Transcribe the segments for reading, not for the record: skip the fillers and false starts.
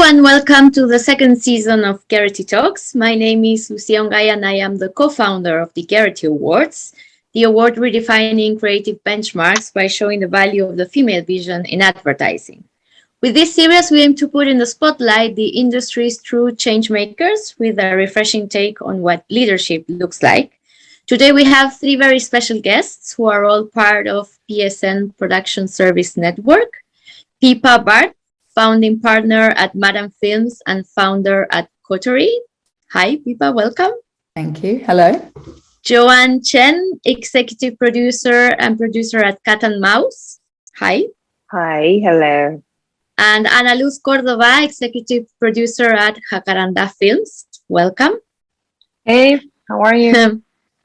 and welcome to the second season of Gerety Talks. My name is Lucia Ongay and I am the co-founder of the Gerety Awards, the award redefining creative benchmarks by showing the value of the female vision in advertising. With this series, we aim to put in the spotlight the industry's true change makers with a refreshing take on what leadership looks like. Today, we have three very special guests who are all part of PSN Production Service Network. Pippa Bhatt, founding partner at Madam Films and founder at Coterie. Hi, Pippa, welcome. Thank you. Hello. Joan Chen, executive producer and producer at Cat and Mouse. Hi. Hi, hello. And Ana Luz Córdoba, executive producer at Jacarandá Films. Welcome. Hey, how are you?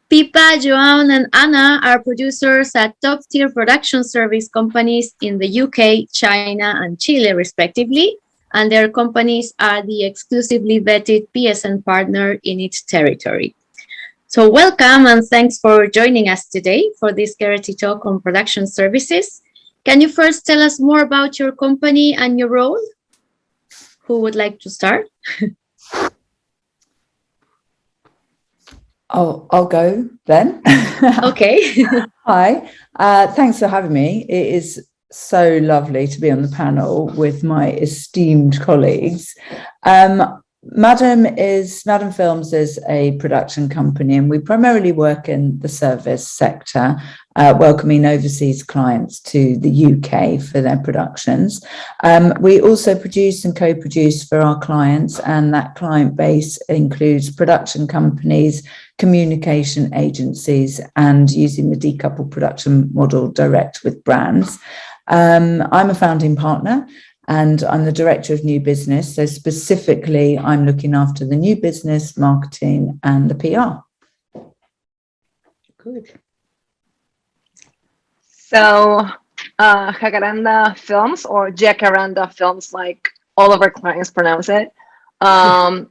Pippa, Joan, and Ana are producers at top-tier production service companies in the UK, China, and Chile, respectively, and their companies are the exclusively vetted PSN partner in each territory. So welcome and thanks for joining us today for this Gerety Talk on production services. Can you first tell us more about your company and your role? Who would like to start? I'll go then. Okay. Hi. Thanks for having me. It is so lovely to be on the panel with my esteemed colleagues. Madam Films is a production company, and we primarily work in the service sector, welcoming overseas clients to the UK for their productions. We also produce and co-produce for our clients, and that client base includes production companies, communication agencies, and using the decoupled production model direct with brands. I'm a founding partner, and I'm the director of new business. So specifically, I'm looking after the new business, marketing, and the PR. Good. So, Jacarandá Films, or Jacarandá Films, like all of our clients pronounce it.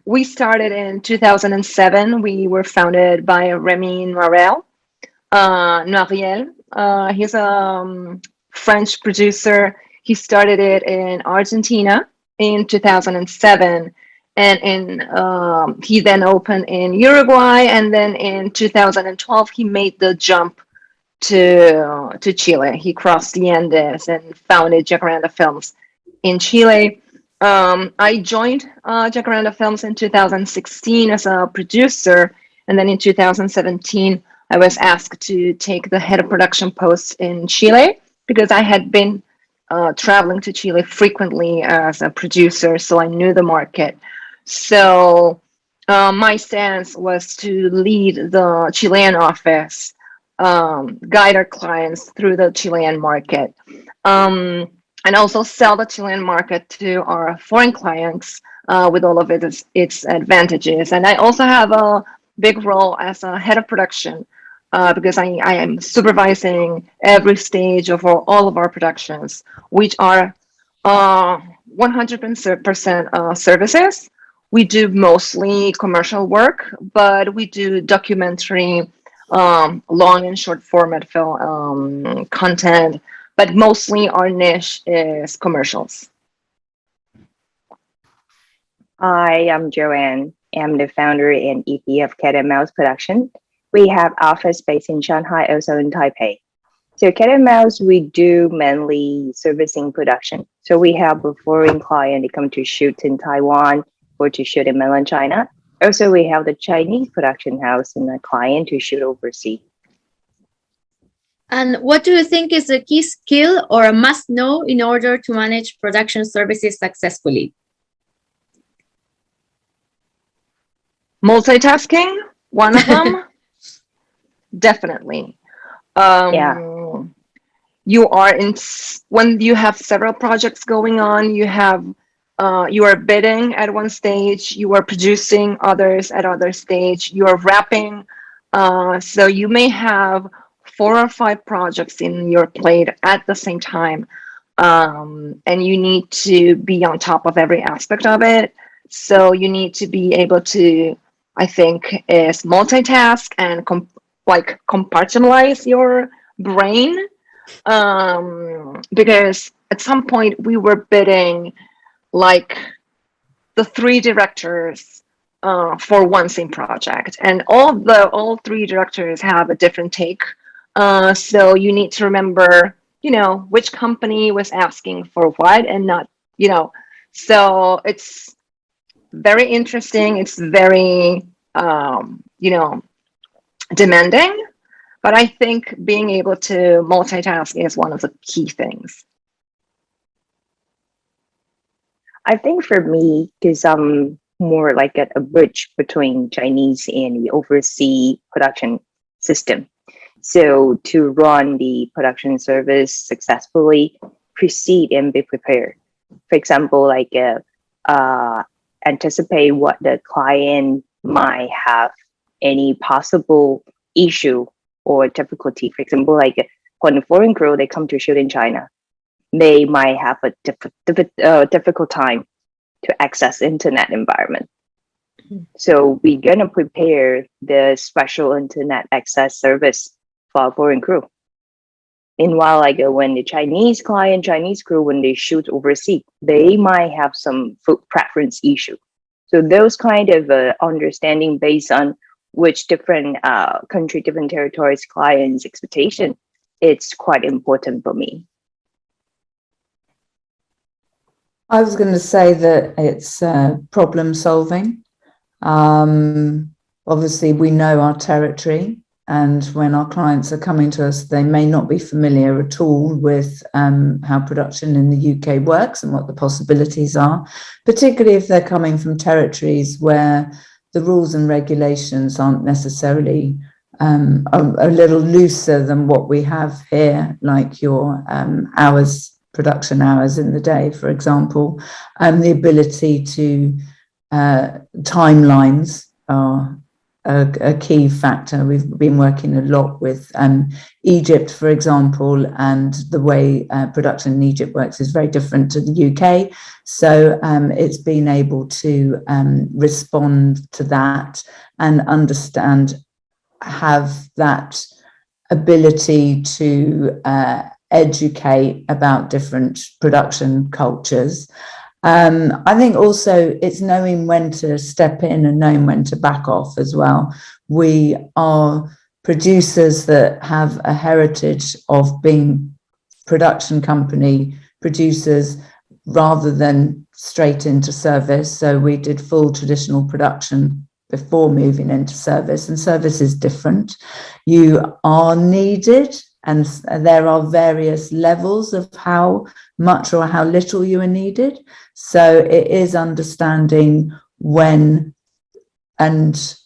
We started in 2007. We were founded by Remy Noiriel. He's a French producer. He started it in Argentina in 2007, and he then opened in Uruguay, and then in 2012 he made the jump to Chile. He crossed the Andes and founded Jacarandá Films in Chile. I joined Jacarandá Films in 2016 as a producer, and then in 2017 I was asked to take the head of production post in Chile because I had been traveling to Chile frequently as a producer, so I knew the market. So my stance was to lead the Chilean office, guide our clients through the Chilean market, and also sell the Chilean market to our foreign clients with all of its advantages. And I also have a big role as a head of production because I am supervising every stage of all of our productions, which are 100% services. We do mostly commercial work, but we do documentary, long and short format film content, but mostly our niche is commercials. Hi, I'm Joanne. I'm the founder and EP of Cat and Mouse Production. We have office space in Shanghai, also in Taipei. So Cat and Mouse, we do mainly servicing production. So we have a foreign client, they come to shoot in Taiwan or to shoot in mainland China. Also, we have the Chinese production house and a client to shoot overseas. And what do you think is a key skill or a must-know in order to manage production services successfully? Multitasking, one of them. Definitely. You are when you have several projects going on, you are bidding at one stage, you are producing others at other stage, you are wrapping. So you may have 4 or 5 projects in your plate at the same time. And you need to be on top of every aspect of it. So you need to be able to, I think, is multitask and compartmentalize your brain, because at some point we were bidding like the 3 directors for one same project, and all 3 directors have a different take. So you need to remember, which company was asking for what, and not, so it's very interesting. It's very, demanding, but I think being able to multitask is one of the key things. I think for me, because I'm more like a bridge between Chinese and the overseas production system. So to run the production service successfully, proceed and be prepared. For example, like anticipate what the client might have, any possible issue or difficulty. For example, like when a foreign crew, they come to shoot in China, they might have a difficult time to access internet environment. So we're gonna prepare the special internet access service for our foreign crew. Meanwhile, like when the Chinese crew, when they shoot overseas, they might have some food preference issue. So those kind of understanding based on which different country, different territories, clients' expectation, it's quite important for me. I was going to say that it's problem solving. Obviously, we know our territory, and when our clients are coming to us, they may not be familiar at all with how production in the UK works and what the possibilities are, particularly if they're coming from territories where the rules and regulations aren't necessarily a little looser than what we have here, like your production hours in the day, for example. The ability to timelines are a key factor. We've been working a lot with Egypt, for example, and the way production in Egypt works is very different to the UK. So it's been able to respond to that and understand, have that ability to educate about different production cultures. I think also it's knowing when to step in and knowing when to back off as well. We are producers that have a heritage of being production company producers rather than straight into service. So we did full traditional production before moving into service, and service is different. You are needed, and there are various levels of how much or how little you are needed. So it is understanding when and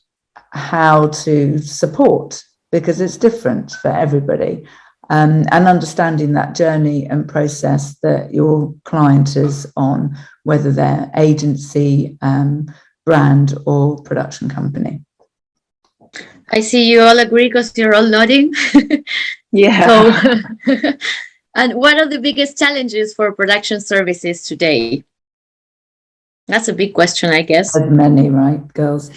how to support, because it's different for everybody, and understanding that journey and process that your client is on, whether they're agency, brand or production company. I see you all agree because you're all nodding. Yeah. So, and what are the biggest challenges for production services today? That's a big question, I guess. Many, right, girls?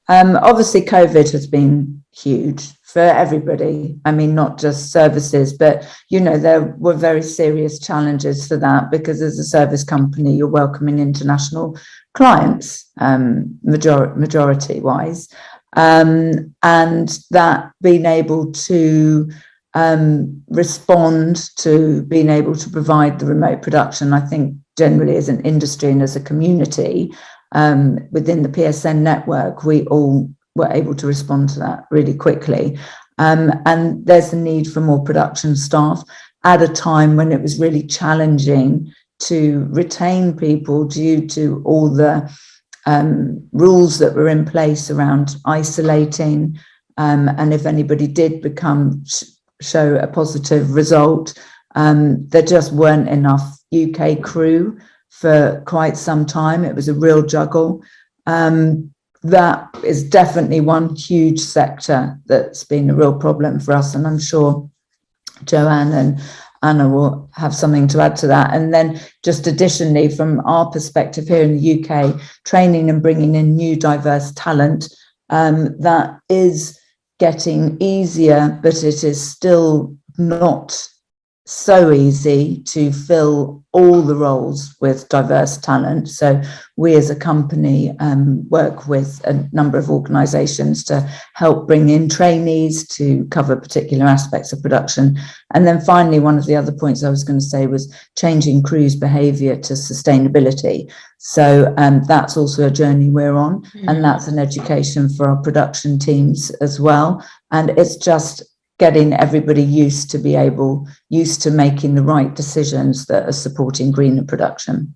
Obviously, COVID has been huge for everybody. I mean, not just services, but, there were very serious challenges for that, because as a service company, you're welcoming international clients, majority-wise. And that being able to respond to being able to provide the remote production, I think generally as an industry and as a community, within the PSN network, we all were able to respond to that really quickly. And there's a need for more production staff at a time when it was really challenging to retain people due to all the rules that were in place around isolating. And if anybody did show a positive result, there just weren't enough UK crew for quite some time. It was a real juggle. That is definitely one huge sector that's been a real problem for us. And I'm sure Joanne and Ana will have something to add to that. And then just additionally, from our perspective here in the UK, training and bringing in new diverse talent, that is getting easier, but it is still not so easy to fill all the roles with diverse talent. So we as a company work with a number of organisations to help bring in trainees to cover particular aspects of production. And then finally, one of the other points I was going to say was changing crew's behaviour to sustainability. So that's also a journey we're on, and that's an education for our production teams as well. And it's just getting everybody used to making the right decisions that are supporting greener production.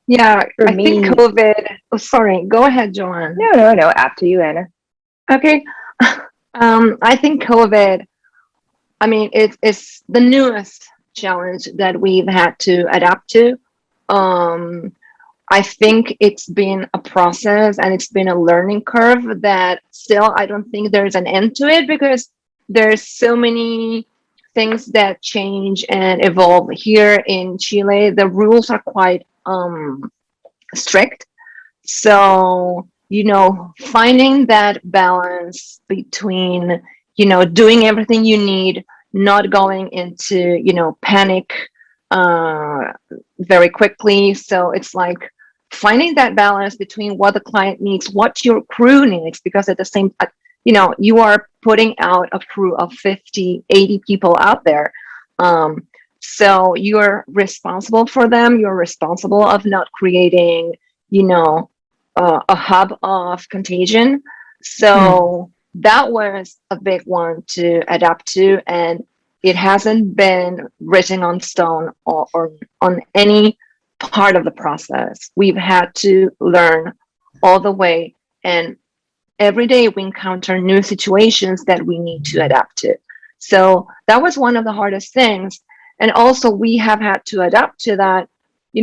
Yeah, For I me- think COVID. Oh, sorry. Go ahead, Joan. No. After you, Anna. Okay. I think COVID. I mean, it's the newest challenge that we've had to adapt to. I think it's been a process and it's been a learning curve that still I don't think there's an end to it, because there's so many things that change and evolve here in Chile. The rules are quite strict. So, finding that balance between, doing everything you need, not going into, panic very quickly. So it's like finding that balance between what the client needs, what your crew needs, because at the same time, you are putting out a crew of 50, 80 people out there. So you're responsible for them. You're responsible of not creating, a hub of contagion. So that was a big one to adapt to. And it hasn't been written on stone or on any part of the process. We've had to learn all the way, and every day we encounter new situations that we need to adapt to. So that was one of the hardest things. And also we have had to adapt to that,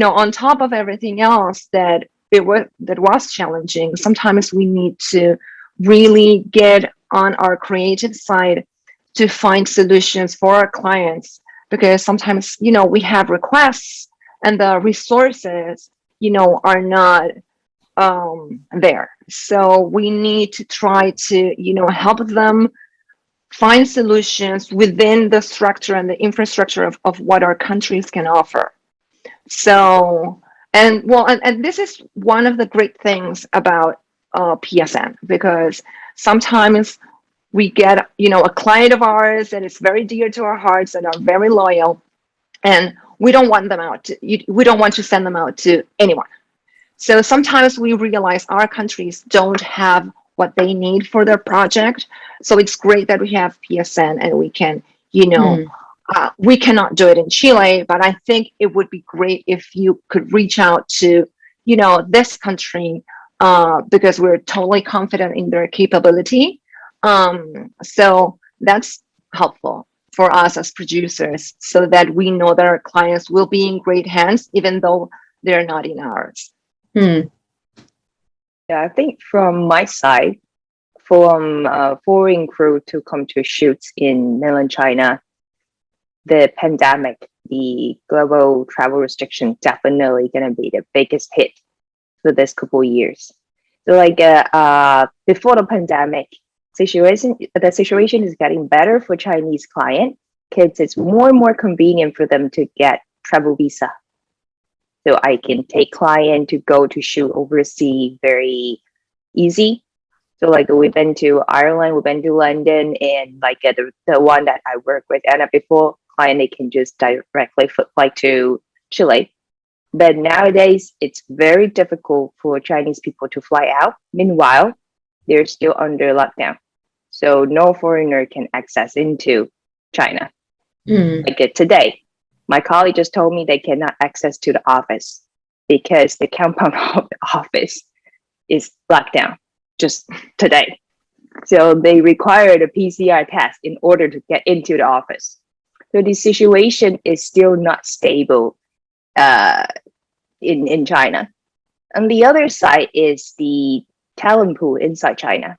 on top of everything else that was challenging. Sometimes we need to really get on our creative side to find solutions for our clients, because sometimes, we have requests and the resources, are not there. So we need to try to, help them find solutions within the structure and the infrastructure of what our countries can offer. So, and this is one of the great things about PSN, because sometimes we get, a client of ours that is very dear to our hearts and are very loyal, and we don't want them out. We don't want to send them out to anyone. So sometimes we realize our countries don't have what they need for their project. So it's great that we have PSN and we can, we cannot do it in Chile, but I think it would be great if you could reach out to, this country, because we're totally confident in their capability. So that's helpful for us as producers, so that we know that our clients will be in great hands, even though they're not in ours. Yeah, I think from my side, from foreign crew to come to shoots in mainland China, the pandemic, the global travel restriction, definitely gonna be the biggest hit for this couple of years. So before the pandemic, the situation is getting better for Chinese clients, because it's more and more convenient for them to get travel visa. So I can take client to go to shoot overseas very easy. So we've been to Ireland, we've been to London, and the one that I work with Anna before, client, they can just directly fly to Chile. But nowadays it's very difficult for Chinese people to fly out. Meanwhile, they're still under lockdown. So no foreigner can access into China. Today, my colleague just told me they cannot access to the office because the compound of the office is locked down just today. So they required a PCR test in order to get into the office. So the situation is still not stable in China. On the other side is the talent pool inside China.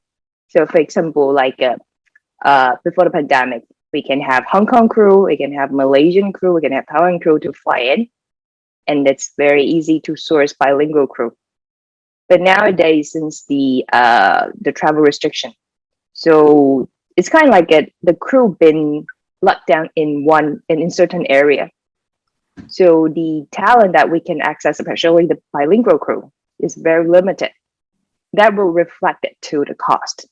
So for example, before the pandemic, we can have Hong Kong crew, we can have Malaysian crew, we can have Taiwan crew to fly in. And it's very easy to source bilingual crew. But nowadays, since the travel restriction, so it's kind of like the crew been locked down in certain area. So the talent that we can access, especially the bilingual crew, is very limited. That will reflect it to the cost.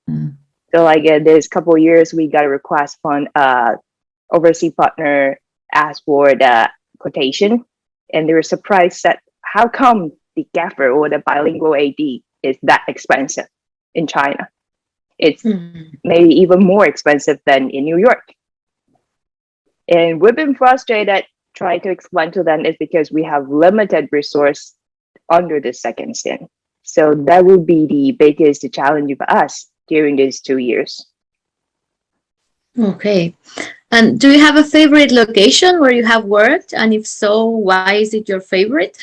So like this couple of years, we got a request from overseas partner asked for the quotation, and they were surprised that how come the gaffer or the bilingual AD is that expensive in China. It's maybe even more expensive than in New York. And we've been frustrated trying to explain to them is because we have limited resource under the second stint. So that will be the biggest challenge for us during these 2 years. Okay. And do you have a favorite location where you have worked? And if so, why is it your favorite?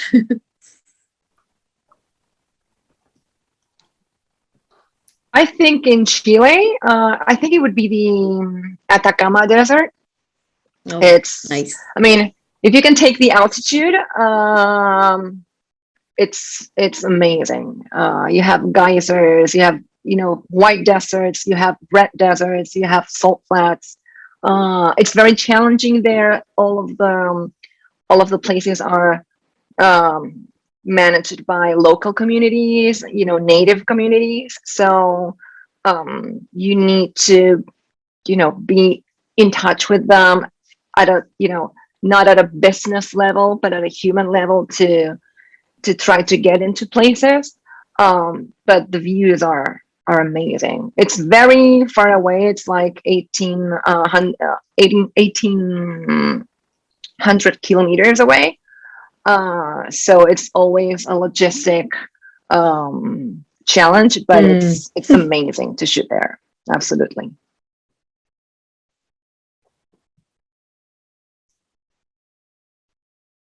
I think in Chile, I think it would be the Atacama Desert. Oh, It's nice. I mean, if you can take the altitude, it's amazing. You have geysers, you have white deserts, you have red deserts, you have salt flats. It's very challenging there. All of the places are managed by local communities, native communities. So you need to be in touch with them at a not at a business level, but at a human level to try to get into places. But the views are amazing. It's very far away. It's like 1,800 kilometers away. So it's always a logistic challenge, but it's amazing to shoot there. Absolutely.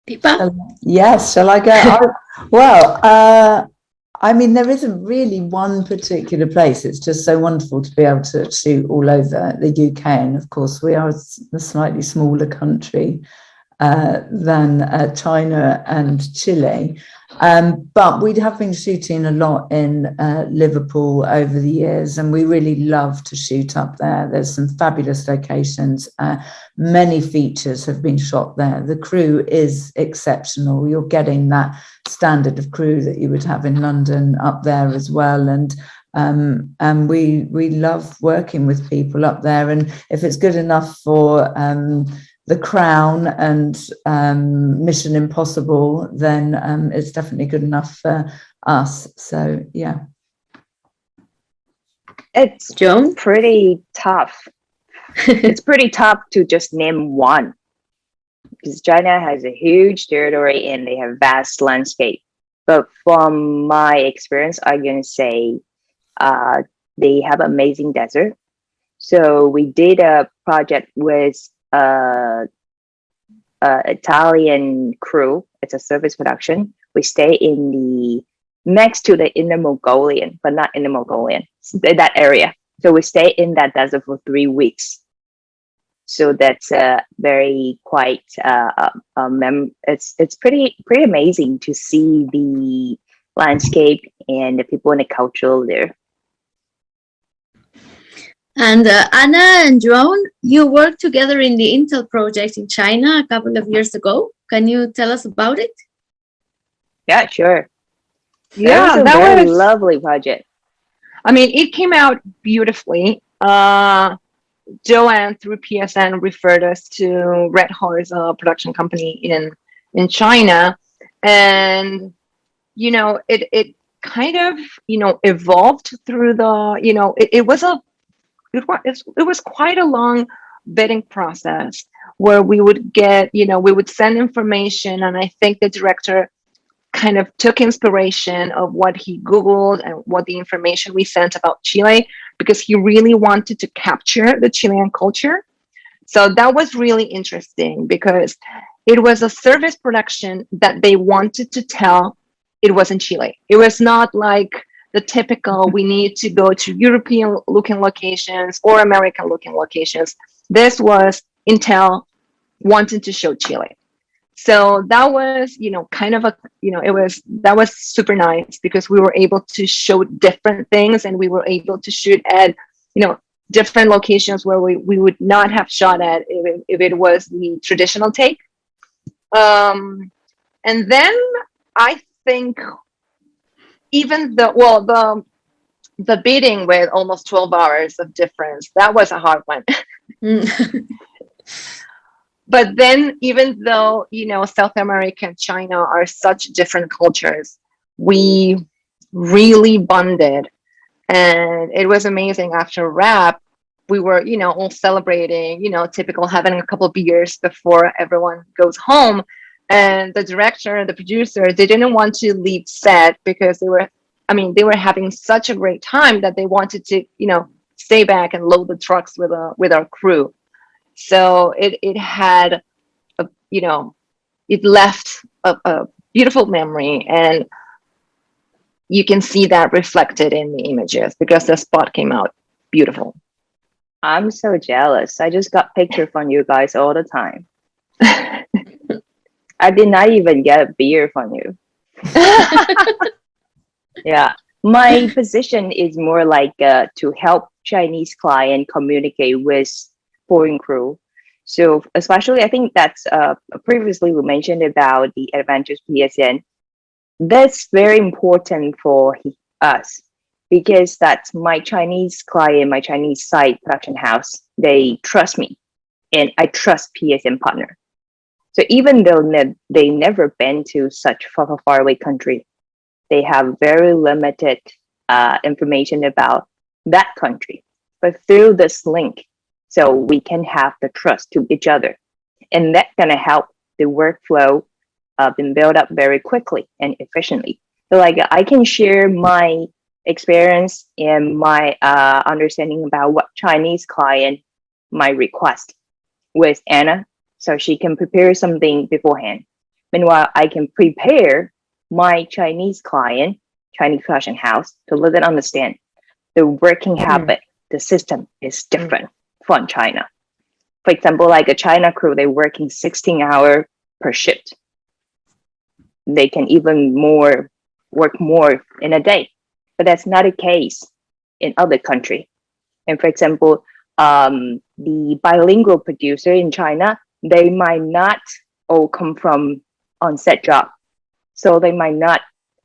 Pippa? Yes, shall I go? I mean, there isn't really one particular place. It's just so wonderful to be able to shoot all over the UK. And of course, we are a slightly smaller country than China and Chile. But we have been shooting a lot in Liverpool over the years, and we really love to shoot up there. There's some fabulous locations. Many features have been shot there. The crew is exceptional. You're getting that standard of crew that you would have in London up there as well. And we love working with people up there. And if it's good enough for The Crown and Mission Impossible, then it's definitely good enough for us. So yeah. It's Joan? pretty tough. It's pretty tough to just name one, because China has a huge territory and they have vast landscape. But from my experience, I'm gonna say they have amazing desert. So we did a project with Italian crew. It's a service production. We stay in the next to the Inner Mongolian, but not Inner Mongolian, that area. So we stay in that desert for 3 weeks. So that's very quite. It's pretty amazing to see the landscape and the people and the culture there. And Ana and Joan, you worked together in the Intel project in China a couple of years ago. Can you tell us about it? Yeah, sure. Yeah, that was a lovely project. I mean, it came out beautifully. Joanne through PSN referred us to Red Horse production company in China, and it kind of evolved through the it was quite a long bidding process where we would get we would send information, and I think the director kind of took inspiration of what he Googled and what the information we sent about Chile, because he really wanted to capture the Chilean culture. So that was really interesting, because it was a service production that they wanted to tell it was in Chile. It was not like the typical, we need to go to European looking locations or American looking locations. This was Intel wanting to show Chile. So that was, kind of that was super nice, because we were able to show different things, and we were able to shoot at, different locations where we would not have shot at if it was the traditional take. And then I think even the bidding with almost 12 hours of difference, that was a hard one. But then, even though, South America and China are such different cultures, we really bonded. And it was amazing. After wrap, we were, all celebrating, typical having a couple of beers before everyone goes home. And the director and the producer, they didn't want to leave set because they were having such a great time that they wanted to, stay back and load the trucks with our crew. So it had, it left a beautiful memory, and you can see that reflected in the images because the spot came out beautiful. I'm so jealous. I just got pictures from you guys all the time. I did not even get a beer from you. Yeah. My position is more like to help Chinese client communicate with foreign crew. So especially, I think that's previously we mentioned about the advantage PSN. That's very important for us because that's my Chinese client, my Chinese site production house. They trust me, and I trust PSN partner. So even though they never been to such far away country, they have very limited information about that country. But through this link, so we can have the trust to each other, and that's gonna help the workflow been built up very quickly and efficiently. So like I can share my experience and my understanding about what Chinese client might request with Anna, so she can prepare something beforehand. Meanwhile, I can prepare my Chinese client, Chinese production house, to let them understand the working habit, the system is different from China. For example, like a China crew, they're working 16 hours per shift. They can even work more in a day, but that's not the case in other countries. And for example, the bilingual producer in China, they might not all come from on-set job. So they might not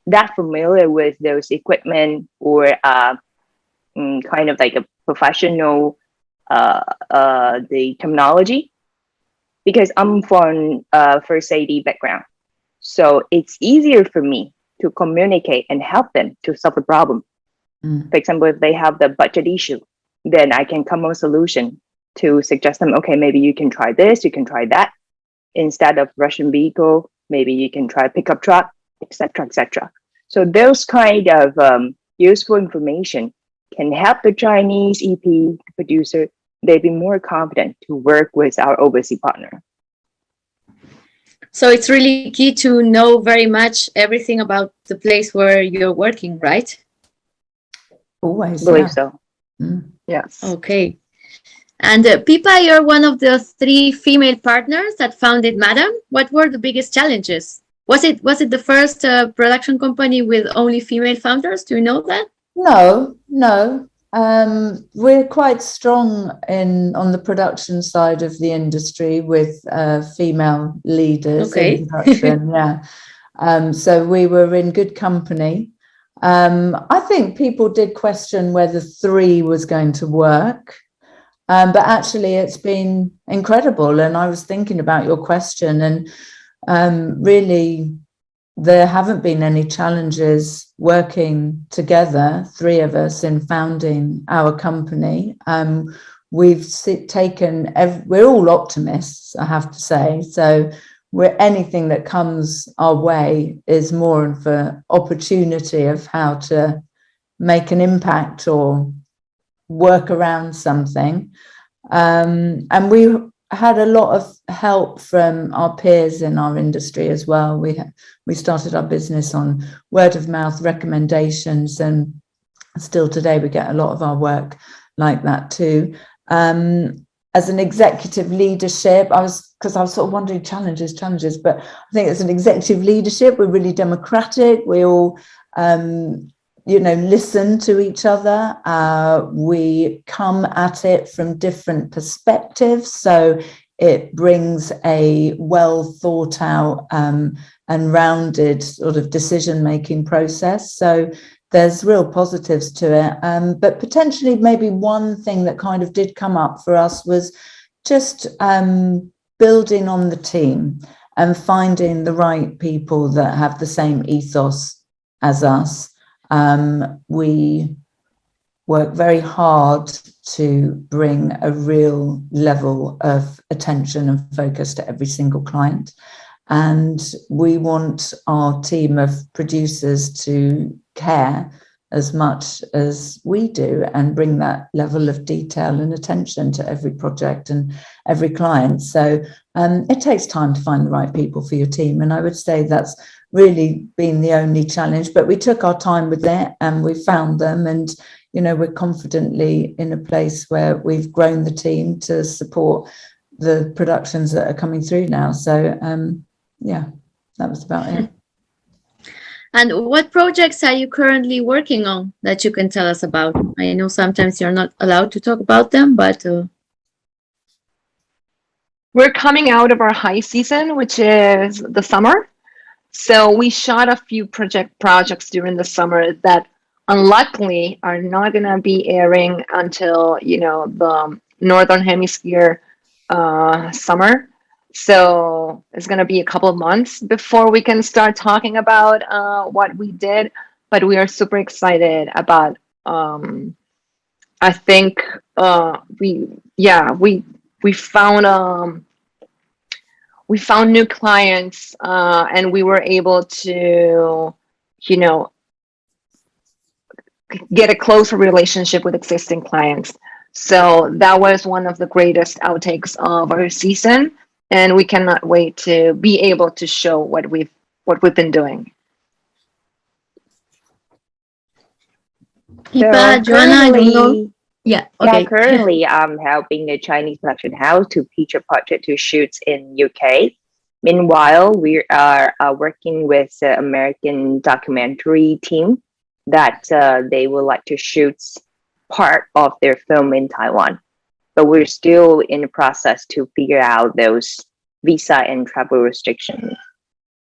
that familiar with those equipment or kind of like a professional the terminology, because I'm from first AD background. So it's easier for me to communicate and help them to solve the problem. For example, if they have the budget issue, then I can come up with a solution to suggest them, okay, maybe you can try this, you can try that. Instead of Russian vehicle, maybe you can try pickup truck, etc., etc. So those kind of useful information can help the Chinese EP producer, they be more confident to work with our overseas partner. So it's really key to know very much everything about the place where you're working, right? Always. I believe Yeah. so. Yes. Okay. And Pippa, you're one of the 3 female partners that founded Madam. What were the biggest challenges? Was it the first production company with only female founders? Do you know that? No. We're quite strong on the production side of the industry with female leaders in production. Yeah. So we were in good company. I think people did question whether 3 was going to work. But actually it's been incredible. And I was thinking about your question, and really there haven't been any challenges working together, 3 of us, in founding our company. We're all optimists, I have to say. So anything that comes our way is more of an opportunity of how to make an impact or work around something. And we had a lot of help from our peers in our industry as well. We started our business on word of mouth recommendations, and still today we get a lot of our work like that too. As an executive leadership, I was sort of wondering challenges, but I think as an executive leadership, we're really democratic. We all listen to each other. We come at it from different perspectives. So it brings a well thought out and rounded sort of decision-making process. So there's real positives to it. But potentially maybe one thing that kind of did come up for us was just building on the team and finding the right people that have the same ethos as us. We work very hard to bring a real level of attention and focus to every single client. And we want our team of producers to care as much as we do and bring that level of detail and attention to every project and every client. So it takes time to find the right people for your team. And I would say that's really been the only challenge, but we took our time with it and we found them. And, we're confidently in a place where we've grown the team to support the productions that are coming through now. So, that was about it. And what projects are you currently working on that you can tell us about? I know sometimes you're not allowed to talk about them, but... We're coming out of our high season, which is the summer. So we shot a few projects during the summer that unluckily are not going to be airing until, the Northern Hemisphere summer. So it's going to be a couple of months before we can start talking about what we did. But we are super excited about, I think we found new clients and we were able to, get a closer relationship with existing clients. So that was one of the greatest outtakes of our season. And we cannot wait to be able to show what we've been doing. Pippa, Joanna, I don't know. Yeah, currently I'm helping the Chinese production house to feature project to shoots in UK. Meanwhile, we are working with the American documentary team that they would like to shoot part of their film in Taiwan. But we're still in the process to figure out those visa and travel restrictions.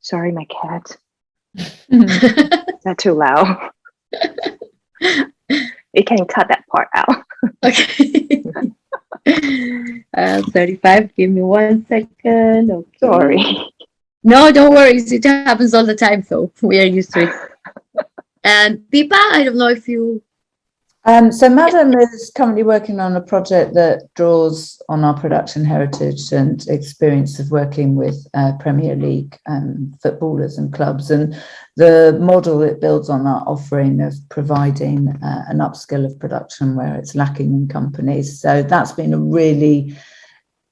Sorry, my cat. Is that too loud? You can cut that part out. Okay. 35, give me 1 second. Okay. Sorry. No, don't worry. It happens all the time, so we are used to it. And Pippa, I don't know if you... So Madam is currently working on a project that draws on our production heritage and experience of working with Premier League footballers and clubs. And the model it builds on our offering of providing an upskill of production where it's lacking in companies. So that's been a really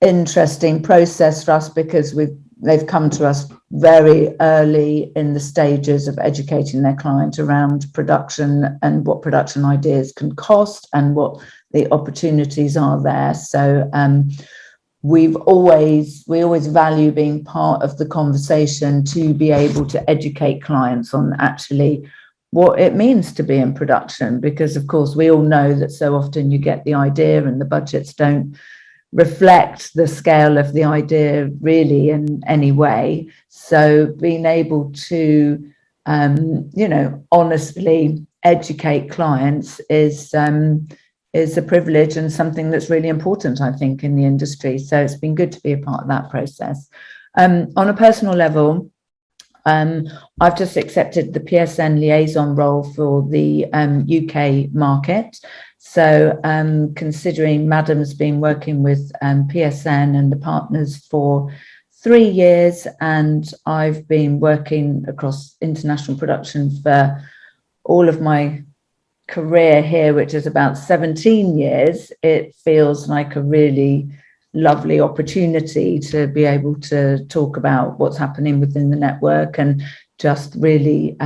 interesting process for us because they've come to us very early in the stages of educating their client around production and what production ideas can cost and what the opportunities are there. So we always value being part of the conversation to be able to educate clients on actually what it means to be in production, because of course we all know that so often you get the idea and the budgets don't reflect the scale of the idea really in any way. So being able to honestly educate clients is a privilege and something that's really important, I think, in the industry. So it's been good to be a part of that process. On a personal level, I've just accepted the PSN liaison role for the UK market. So considering Madam's been working with PSN and the partners for 3 years, and I've been working across international production for all of my career here, which is about 17 years, it feels like a really lovely opportunity to be able to talk about what's happening within the network and just really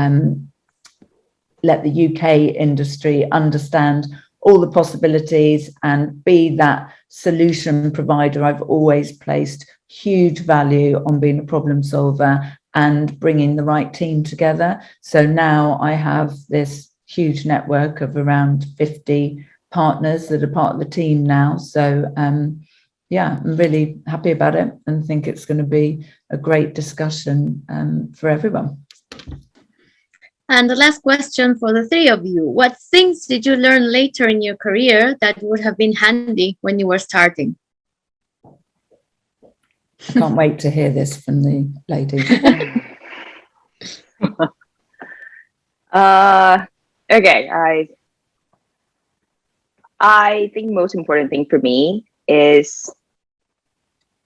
let the UK industry understand all the possibilities and be that solution provider. I've always placed huge value on being a problem solver and bringing the right team together. So now I have this huge network of around 50 partners that are part of the team now. So yeah, I'm really happy about it and think it's going to be a great discussion for everyone. And the last question for the three of you. What things did you learn later in your career that would have been handy when you were starting? I can't wait to hear this from the ladies. Okay, I think most important thing for me is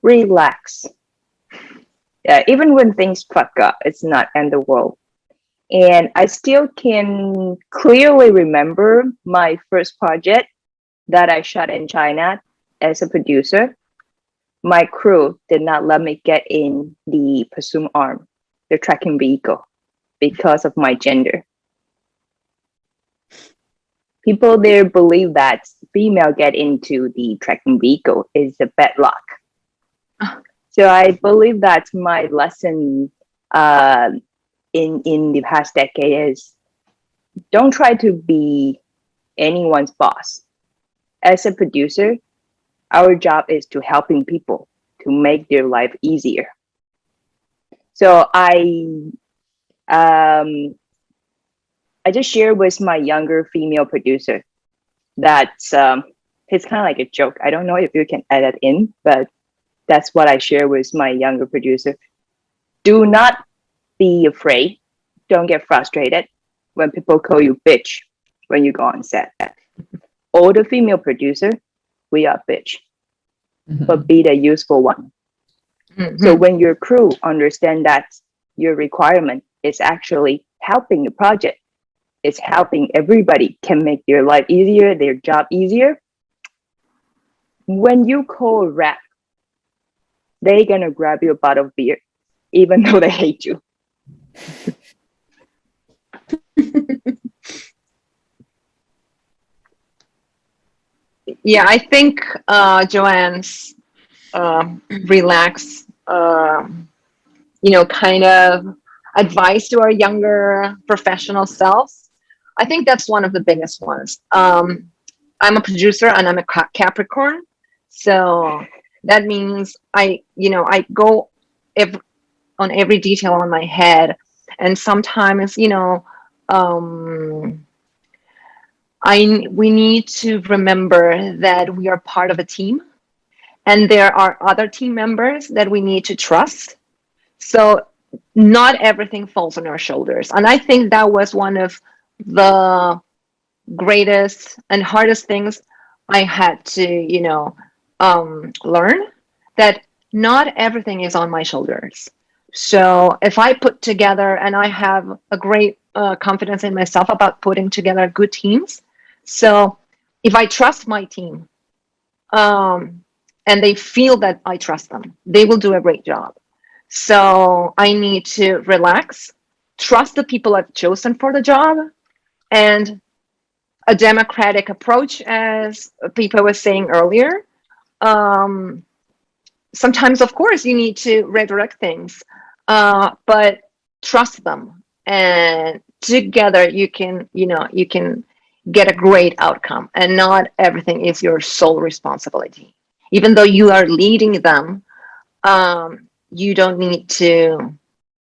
relax. Even when things fuck up, it's not end the world. And I still can clearly remember my first project that I shot in China as a producer. My crew did not let me get in the pursuit arm, the tracking vehicle, because of my gender. People there believe that female get into the tracking vehicle is a bad luck. So I believe that my lesson in the past decade is don't try to be anyone's boss. As a producer, our job is to helping people to make their life easier. So I just shared with my younger female producer that it's kind of like a joke. I don't know if you can add that in, but that's what I share with my younger producer. Do not be afraid. Don't get frustrated when people call you bitch when you go on set. All the female producer, we are bitch, but be the useful one. So when your crew understand that your requirement is actually helping the project, it's helping everybody can make their life easier, their job easier. When you call a rep, they're gonna grab you a bottle of beer, even though they hate you. Yeah, I think Joanne's relax, kind of advice to our younger professional selves. I think that's one of the biggest ones. I'm a producer and I'm a Capricorn, so that means I go on every detail on my head, and sometimes we need to remember that we are part of a team, and there are other team members that we need to trust. So not everything falls on our shoulders, and I think that was one of the greatest and hardest things I had to learn, that not everything is on my shoulders. So if I put together, and I have a great confidence in myself about putting together good teams. So if I trust my team, and they feel that I trust them, they will do a great job. So I need to relax, trust the people I've chosen for the job, and a democratic approach, as Pippa was saying earlier. Sometimes, of course, you need to redirect things, but trust them, and together you can get a great outcome, and not everything is your sole responsibility. Even though you are leading them, you don't need to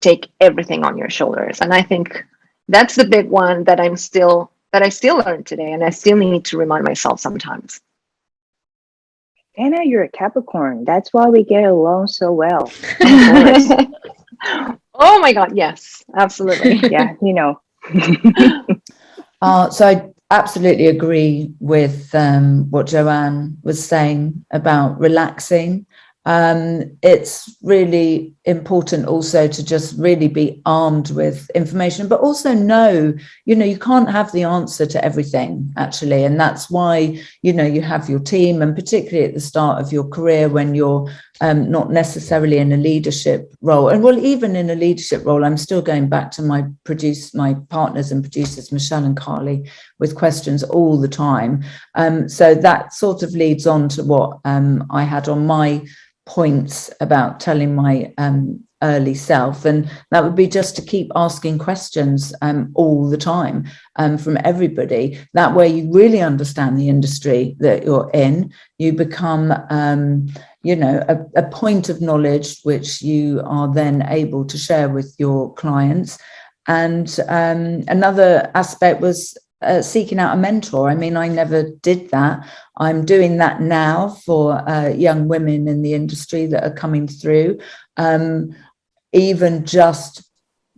take everything on your shoulders. And I think that's the big one that I still learn today, and I still need to remind myself sometimes. Anna, you're a Capricorn. That's why we get along so well. Oh my God, yes, absolutely. Yeah, So I absolutely agree with what Joanne was saying about relaxing. It's really important also to just really be armed with information, but also know, you can't have the answer to everything, actually. And that's why, you have your team, and particularly at the start of your career when you're not necessarily in a leadership role. And well, even in a leadership role, I'm still going back to my partners and producers, Michelle and Carly, with questions all the time. So that sort of leads on to what I had on my points about telling my early self. And that would be just to keep asking questions all the time from everybody. That way you really understand the industry that you're in. You become a point of knowledge which you are then able to share with your clients. And another aspect was seeking out a mentor. I mean, I never did that. I'm doing that now for young women in the industry that are coming through. Even just,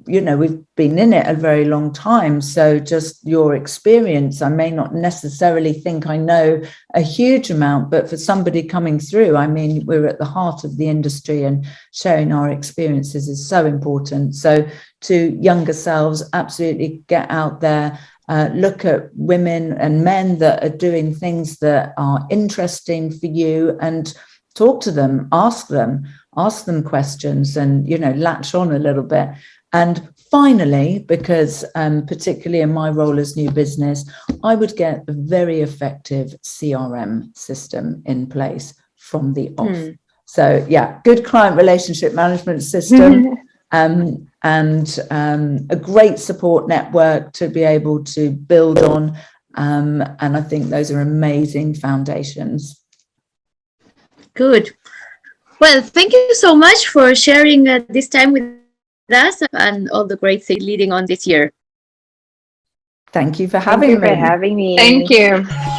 we've been in it a very long time. So just your experience, I may not necessarily think I know a huge amount, but for somebody coming through, I mean, we're at the heart of the industry, and sharing our experiences is so important. So to younger selves, absolutely get out there. Look at women and men that are doing things that are interesting for you, and talk to them, ask them questions, and, latch on a little bit. And finally, because particularly in my role as new business, I would get a very effective CRM system in place from the off. So yeah, good client relationship management system. And a great support network to be able to build on. And I think those are amazing foundations. Good. Well, thank you so much for sharing this time with us and all the great things leading on this year. Thank you for having me. Thank you for having me. Thank you.